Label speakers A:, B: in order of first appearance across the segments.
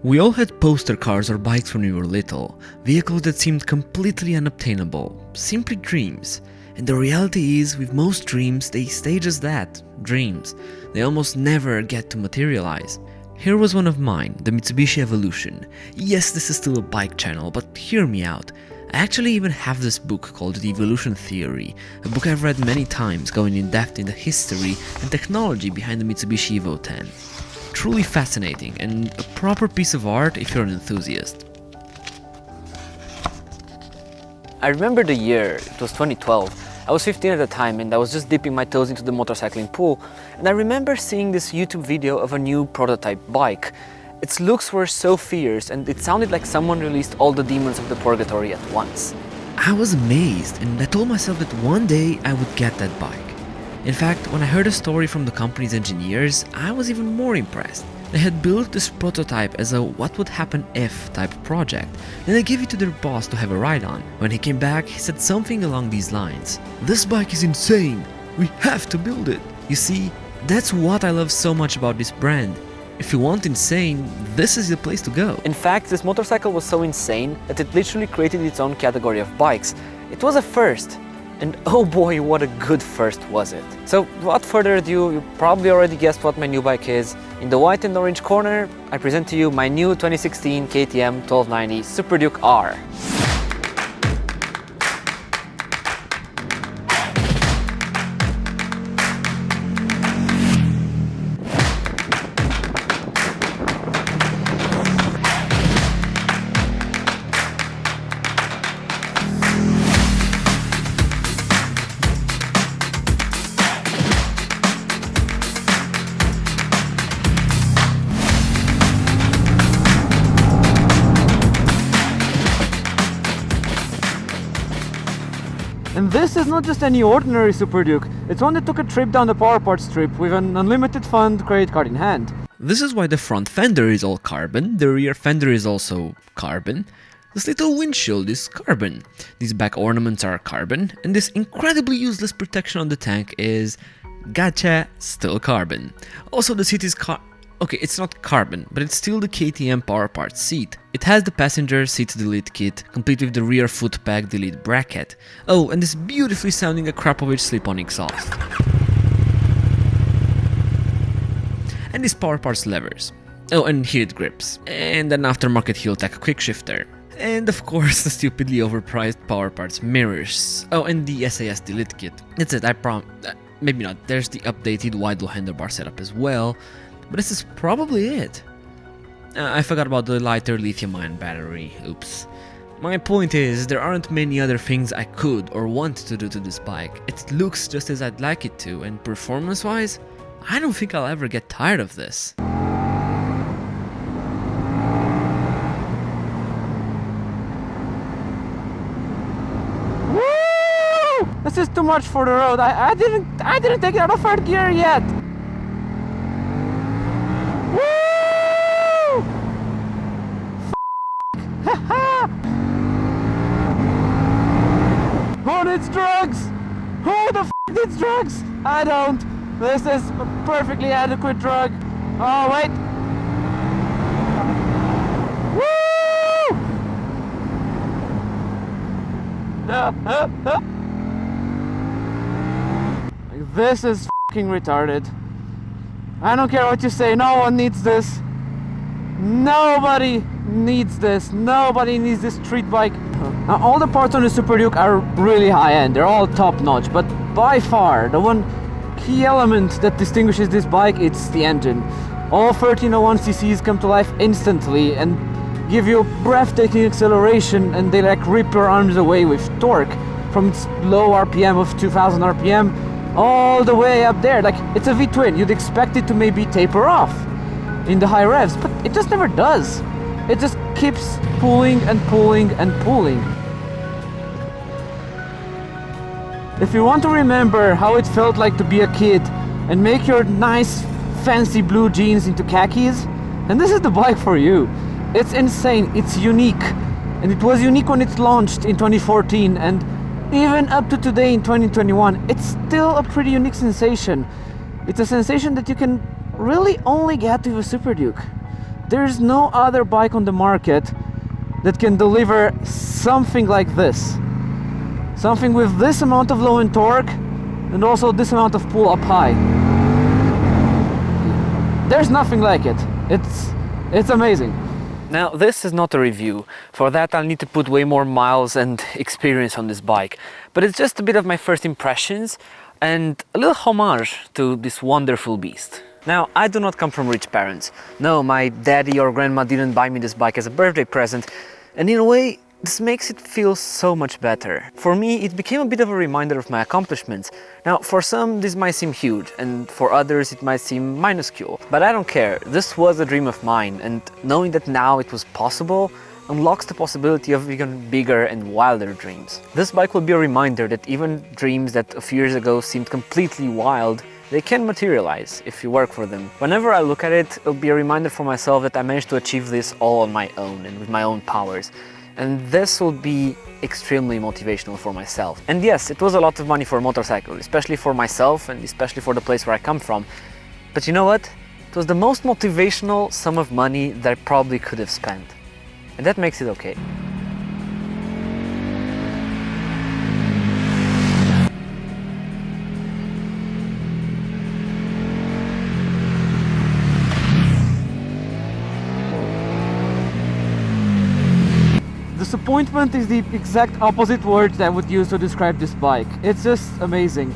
A: We all had poster cars or bikes when we were little, vehicles that seemed completely unobtainable, simply dreams. And the reality is, with most dreams, they stay just that, dreams. They almost never get to materialize. Here was one of mine, the Mitsubishi Evolution. Yes, this is still a bike channel, but hear me out. I actually even have this book called The Evolution Theory, a book I've read many times, going in depth in the history and technology behind the Mitsubishi Evo 10. Truly fascinating and a proper piece of art if you're an enthusiast.
B: I remember the year, it was 2012. I was 15 at the time and I was just dipping my toes into the motorcycling pool, and I remember seeing this YouTube video of a new prototype bike. Its looks were so fierce and it sounded like someone released all the demons of the purgatory at once.
A: I was amazed and I told myself that one day I would get that bike. In fact, when I heard a story from the company's engineers, I was even more impressed. They had built this prototype as a what would happen if type project, and they gave it to their boss to have a ride on. When he came back, he said something along these lines: "This bike is insane, we have to build it." You see, that's what I love so much about this brand. If you want insane, this is the place to go.
B: In fact, this motorcycle was so insane that it literally created its own category of bikes. It was a first. And oh boy, what a good first was it. So without further ado, you probably already guessed what my new bike is. In the white and orange corner, I present to you my new 2016 KTM 1290 Super Duke R.
C: And this is not just any ordinary Super Duke, it's one that took a trip down the power parts strip with an unlimited fund credit card in hand.
A: This is why the front fender is all carbon, the rear fender is also carbon, this little windshield is carbon, these back ornaments are carbon, and this incredibly useless protection on the tank is, gotcha, still carbon. Also, the seat is okay, it's not carbon, but it's still the KTM power parts seat. It has the passenger seat delete kit, complete with the rear foot peg delete bracket. Oh, and this beautifully sounding Akrapovic slip-on exhaust. And these power parts levers. Oh, and heated grips. And an aftermarket Heel-Tech quick shifter. And of course, the stupidly overpriced power parts mirrors. Oh, and the SAS delete kit. That's it, I maybe not. There's the updated wide low handlebar setup as well. But this is probably it. I forgot about the lighter lithium-ion battery, oops. My point is, there aren't many other things I could or want to do to this bike. It looks just as I'd like it to, and performance-wise, I don't think I'll ever get tired of this.
C: Woo! This is too much for the road. I didn't take it out of third gear yet. Who needs drugs? Who the f needs drugs? I don't. This is a perfectly adequate drug. Oh, wait. Woo! This is f***ing retarded. I don't care what you say, no one needs this. Nobody needs this. Nobody needs this street bike. Now, all the parts on the Super Duke are really high-end. They're all top-notch, but by far, the one key element that distinguishes this bike, it's the engine. All 1301 cc's come to life instantly and give you breathtaking acceleration, and they like rip your arms away with torque from its low RPM of 2000 RPM all the way up there. Like, it's a V-twin. You'd expect it to maybe taper off in the high revs, but it just never does. It just keeps pulling and pulling and pulling. If you want to remember how it felt like to be a kid and make your nice fancy blue jeans into khakis, then this is the bike for you. It's insane, it's unique, and it was unique when it launched in 2014, and even up to today in 2021, it's still a pretty unique sensation. It's a sensation that you can really only get with a Super Duke. There's no other bike on the market that can deliver something like this. Something with this amount of low in torque and also this amount of pull up high. There's nothing like it. It's amazing.
B: Now, this is not a review. For that, I'll need to put way more miles and experience on this bike. But it's just a bit of my first impressions and a little homage to this wonderful beast. Now, I do not come from rich parents. No, my daddy or grandma didn't buy me this bike as a birthday present. And in a way, this makes it feel so much better. For me, it became a bit of a reminder of my accomplishments. Now, for some, this might seem huge, and for others, it might seem minuscule. But I don't care. This was a dream of mine, and knowing that now it was possible unlocks the possibility of even bigger and wilder dreams. This bike will be a reminder that even dreams that a few years ago seemed completely wild, they can materialize if you work for them. Whenever I look at it, it'll be a reminder for myself that I managed to achieve this all on my own and with my own powers. And this will be extremely motivational for myself. And yes, it was a lot of money for a motorcycle, especially for myself and especially for the place where I come from. But you know what? It was the most motivational sum of money that I probably could have spent. And that makes it okay.
C: Disappointment is the exact opposite word that I would use to describe this bike. It's just amazing.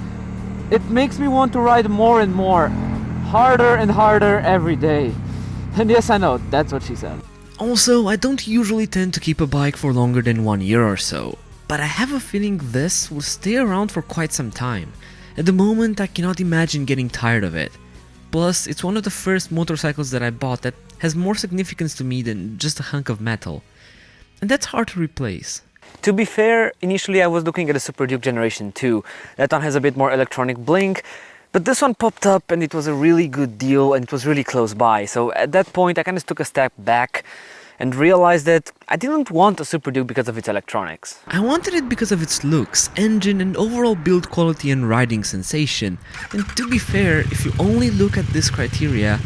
C: It makes me want to ride more and more, harder and harder every day. And yes, I know, that's what she said.
A: Also, I don't usually tend to keep a bike for longer than 1 year or so, but I have a feeling this will stay around for quite some time. At the moment, I cannot imagine getting tired of it. Plus, it's one of the first motorcycles that I bought that has more significance to me than just a hunk of metal. And that's hard to replace.
B: To be fair, initially I was looking at a Super Duke Generation 2. That one has a bit more electronic blink, but this one popped up and it was a really good deal and it was really close by. So at that point I kind of took a step back and realized that I didn't want a Super Duke because of its electronics.
A: I wanted it because of its looks, engine and overall build quality and riding sensation. And to be fair, if you only look at this criteria,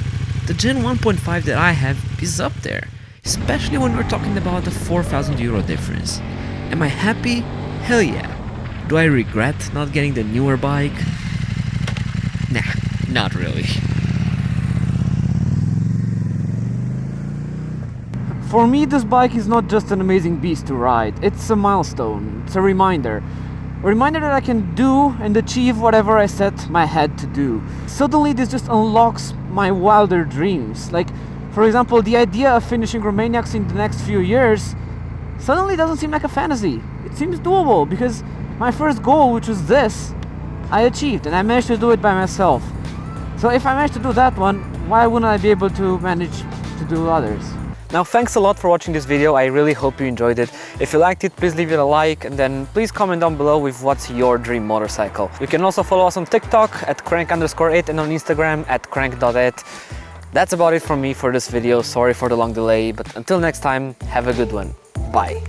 A: the Gen 1.5 that I have is up there. Especially when we're talking about a 4,000 euro difference. Am I happy? Hell yeah. Do I regret not getting the newer bike? Nah, not really.
C: For me, this bike is not just an amazing beast to ride, it's a milestone, it's a reminder. A reminder that I can do and achieve whatever I set my head to do. Suddenly this just unlocks my wilder dreams. Like, for example, the idea of finishing Romaniacs in the next few years suddenly doesn't seem like a fantasy. It seems doable because my first goal, which was this, I achieved and I managed to do it by myself. So if I managed to do that one, why wouldn't I be able to manage to do others?
B: Now, thanks a lot for watching this video. I really hope you enjoyed it. If you liked it, please leave it a like and then please comment down below with what's your dream motorcycle. You can also follow us on TikTok at crank_8 and on Instagram at crank.8. That's about it from me for this video. Sorry for the long delay, but until next time, have a good one. Bye.